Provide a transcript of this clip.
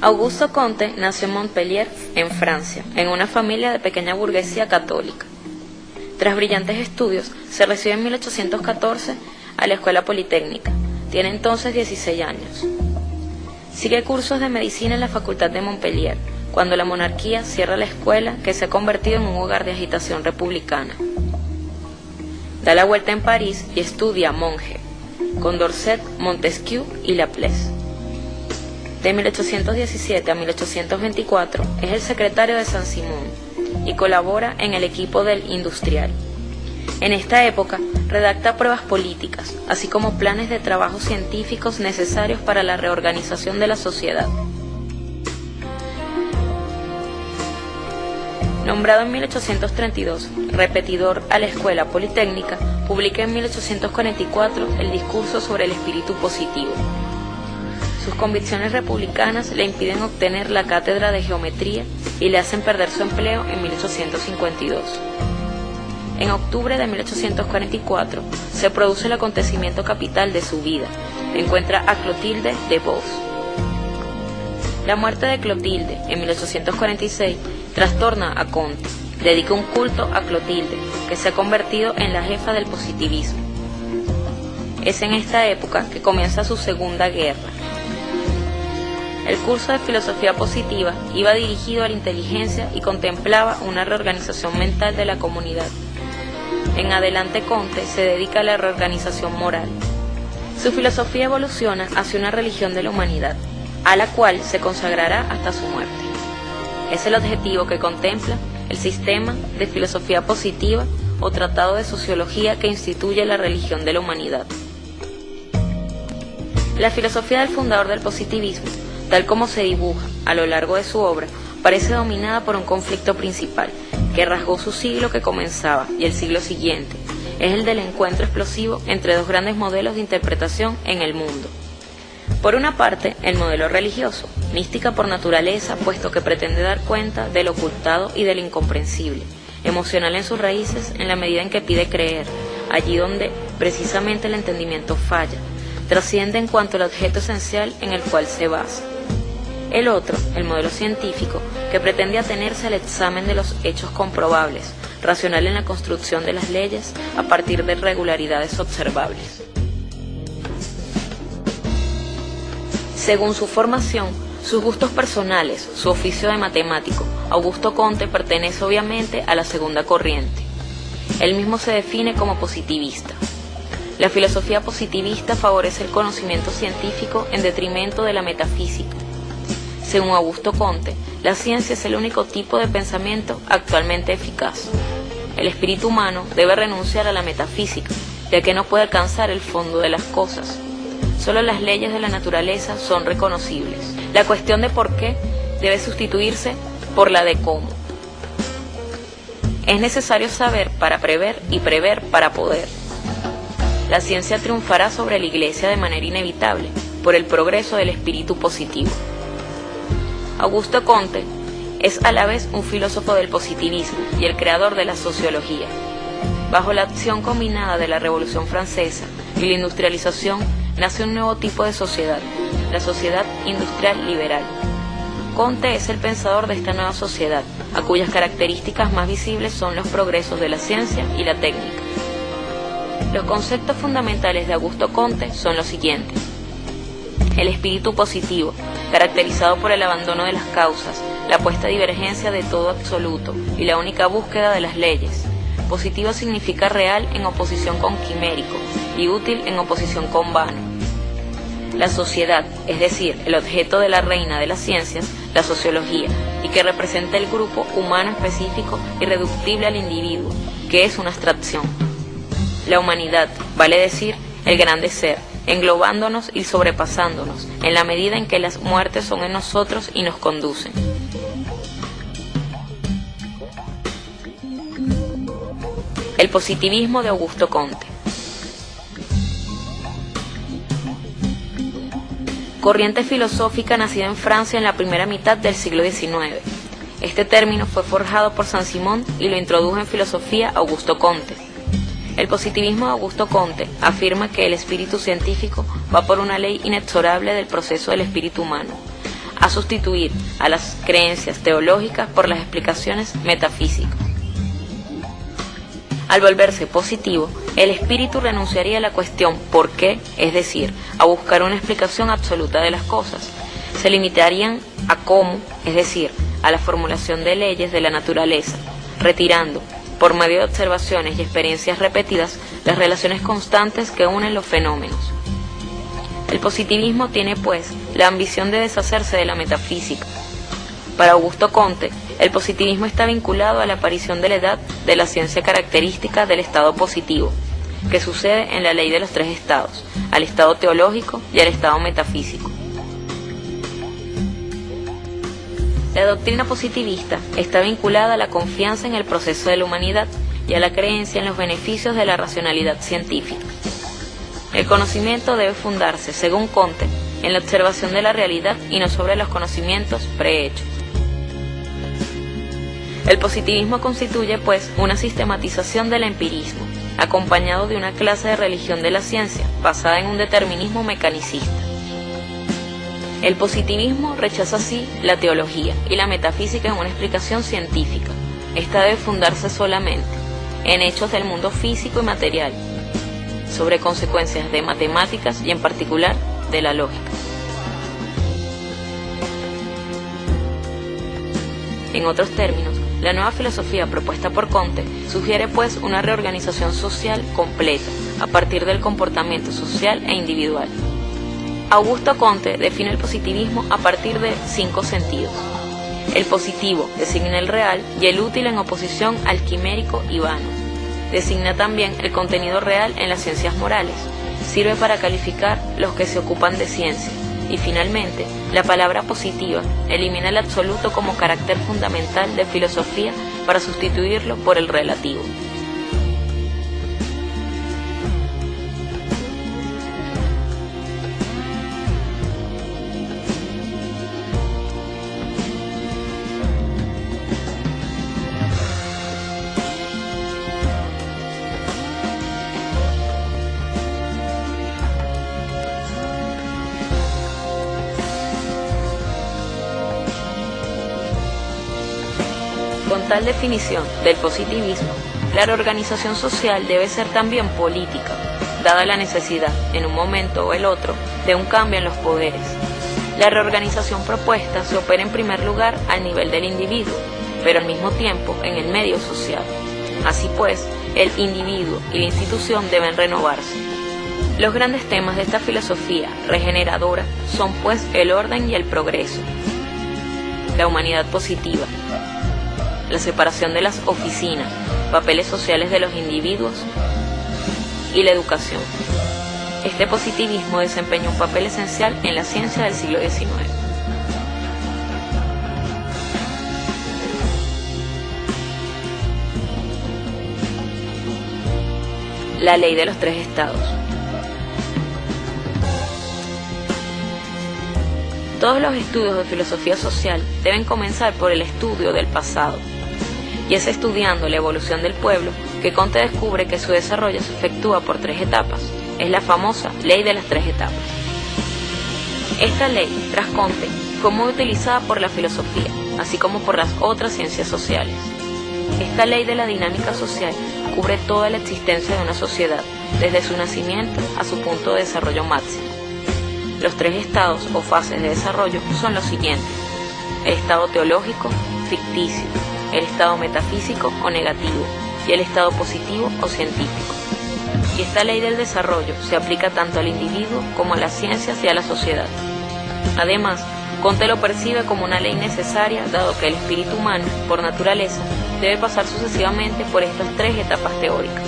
Augusto Comte nació en Montpellier, en Francia, en una familia de pequeña burguesía católica. Tras brillantes estudios, se recibe en 1814 a la Escuela Politécnica. Tiene entonces 16 años. Sigue cursos de medicina en la Facultad de Montpellier, cuando la monarquía cierra la escuela, que se ha convertido en un hogar de agitación republicana. Da la vuelta en París y estudia monje, con Dorset, Montesquieu y Laplace. De 1817 a 1824 es el secretario de Saint-Simon y colabora en el equipo del Industrial. En esta época redacta pruebas políticas, así como planes de trabajos científicos necesarios para la reorganización de la sociedad. Nombrado en 1832 repetidor a la Escuela Politécnica, publica en 1844 el discurso sobre el espíritu positivo. Sus convicciones republicanas le impiden obtener la cátedra de geometría y le hacen perder su empleo en 1852. En octubre de 1844 se produce el acontecimiento capital de su vida. Encuentra a Clotilde de Beauce. La muerte de Clotilde en 1846 trastorna a Comte. Dedica un culto a Clotilde, que se ha convertido en la jefa del positivismo. Es en esta época que comienza su segunda guerra. El curso de filosofía positiva iba dirigido a la inteligencia y contemplaba una reorganización mental de la comunidad. En adelante Comte se dedica a la reorganización moral. Su filosofía evoluciona hacia una religión de la humanidad, a la cual se consagrará hasta su muerte. Es el objetivo que contempla el sistema de filosofía positiva o tratado de sociología que instituye la religión de la humanidad. La filosofía del fundador del positivismo, tal como se dibuja a lo largo de su obra, parece dominada por un conflicto principal, que rasgó su siglo que comenzaba y el siglo siguiente. Es el del encuentro explosivo entre dos grandes modelos de interpretación en el mundo. Por una parte, el modelo religioso, mística por naturaleza, puesto que pretende dar cuenta del ocultado y del incomprensible, emocional en sus raíces en la medida en que pide creer, allí donde precisamente el entendimiento falla, trasciende en cuanto al objeto esencial en el cual se basa. El otro, el modelo científico, que pretende atenerse al examen de los hechos comprobables, racional en la construcción de las leyes a partir de regularidades observables. Según su formación, sus gustos personales, su oficio de matemático, Augusto Comte pertenece obviamente a la segunda corriente. Él mismo se define como positivista. La filosofía positivista favorece el conocimiento científico en detrimento de la metafísica. Según Augusto Comte, la ciencia es el único tipo de pensamiento actualmente eficaz. El espíritu humano debe renunciar a la metafísica, ya que no puede alcanzar el fondo de las cosas. Solo las leyes de la naturaleza son reconocibles. La cuestión de por qué debe sustituirse por la de cómo. Es necesario saber para prever y prever para poder. La ciencia triunfará sobre la Iglesia de manera inevitable por el progreso del espíritu positivo. Augusto Comte es a la vez un filósofo del positivismo y el creador de la sociología. Bajo la acción combinada de la Revolución Francesa y la industrialización, nace un nuevo tipo de sociedad, la sociedad industrial liberal. Comte es el pensador de esta nueva sociedad, a cuyas características más visibles son los progresos de la ciencia y la técnica. Los conceptos fundamentales de Augusto Comte son los siguientes. El espíritu positivo, caracterizado por el abandono de las causas, la puesta a divergencia de todo absoluto y la única búsqueda de las leyes. Positivo significa real en oposición con quimérico y útil en oposición con vano. La sociedad, es decir, el objeto de la reina de las ciencias, la sociología, y que representa el grupo humano específico irreductible al individuo, que es una abstracción. La humanidad, vale decir, el grande ser, englobándonos y sobrepasándonos, en la medida en que las muertes son en nosotros y nos conducen. El positivismo de Augusto Comte. Corriente filosófica nacida en Francia en la primera mitad del siglo XIX. Este término fue forjado por Saint-Simon y lo introdujo en filosofía Augusto Comte. El positivismo de Augusto Comte afirma que el espíritu científico va por una ley inexorable del proceso del espíritu humano, a sustituir a las creencias teológicas por las explicaciones metafísicas. Al volverse positivo, el espíritu renunciaría a la cuestión ¿por qué?, es decir, a buscar una explicación absoluta de las cosas. Se limitarían a cómo, es decir, a la formulación de leyes de la naturaleza, retirando, por medio de observaciones y experiencias repetidas, las relaciones constantes que unen los fenómenos. El positivismo tiene, pues, la ambición de deshacerse de la metafísica. Para Augusto Comte, el positivismo está vinculado a la aparición de la edad de la ciencia característica del estado positivo, que sucede en la ley de los tres estados, al estado teológico y al estado metafísico. La doctrina positivista está vinculada a la confianza en el proceso de la humanidad y a la creencia en los beneficios de la racionalidad científica. El conocimiento debe fundarse, según Comte, en la observación de la realidad y no sobre los conocimientos prehechos. El positivismo constituye, pues, una sistematización del empirismo, acompañado de una clase de religión de la ciencia, basada en un determinismo mecanicista. El positivismo rechaza así la teología y la metafísica en una explicación científica. Esta debe fundarse solamente en hechos del mundo físico y material, sobre consecuencias de matemáticas y en particular de la lógica. En otros términos, la nueva filosofía propuesta por Comte sugiere pues una reorganización social completa a partir del comportamiento social e individual. Augusto Comte define el positivismo a partir de 5 sentidos. El positivo designa el real y el útil en oposición al quimérico y vano. Designa también el contenido real en las ciencias morales. Sirve para calificar los que se ocupan de ciencia. Y finalmente, la palabra positiva elimina el absoluto como carácter fundamental de filosofía para sustituirlo por el relativo. Con tal definición del positivismo, la reorganización social debe ser también política, dada la necesidad, en un momento o el otro, de un cambio en los poderes. La reorganización propuesta se opera en primer lugar al nivel del individuo, pero al mismo tiempo en el medio social. Así pues, el individuo y la institución deben renovarse. Los grandes temas de esta filosofía regeneradora son pues el orden y el progreso, la humanidad positiva, la separación de las oficinas, papeles sociales de los individuos y la educación. Este positivismo desempeña un papel esencial en la ciencia del siglo XIX. La ley de los tres estados. Todos los estudios de filosofía social deben comenzar por el estudio del pasado. Y es estudiando la evolución del pueblo que Comte descubre que su desarrollo se efectúa por 3 etapas. Es la famosa ley de las 3 etapas. Esta ley, tras Comte, fue muy utilizada por la filosofía, así como por las otras ciencias sociales. Esta ley de la dinámica social cubre toda la existencia de una sociedad, desde su nacimiento a su punto de desarrollo máximo. Los 3 estados o fases de desarrollo son los siguientes: el estado teológico, ficticio, el estado metafísico o negativo y el estado positivo o científico. Y esta ley del desarrollo se aplica tanto al individuo como a las ciencias y a la sociedad. Además, Comte lo percibe como una ley necesaria, dado que el espíritu humano, por naturaleza, debe pasar sucesivamente por estas 3 etapas teóricas.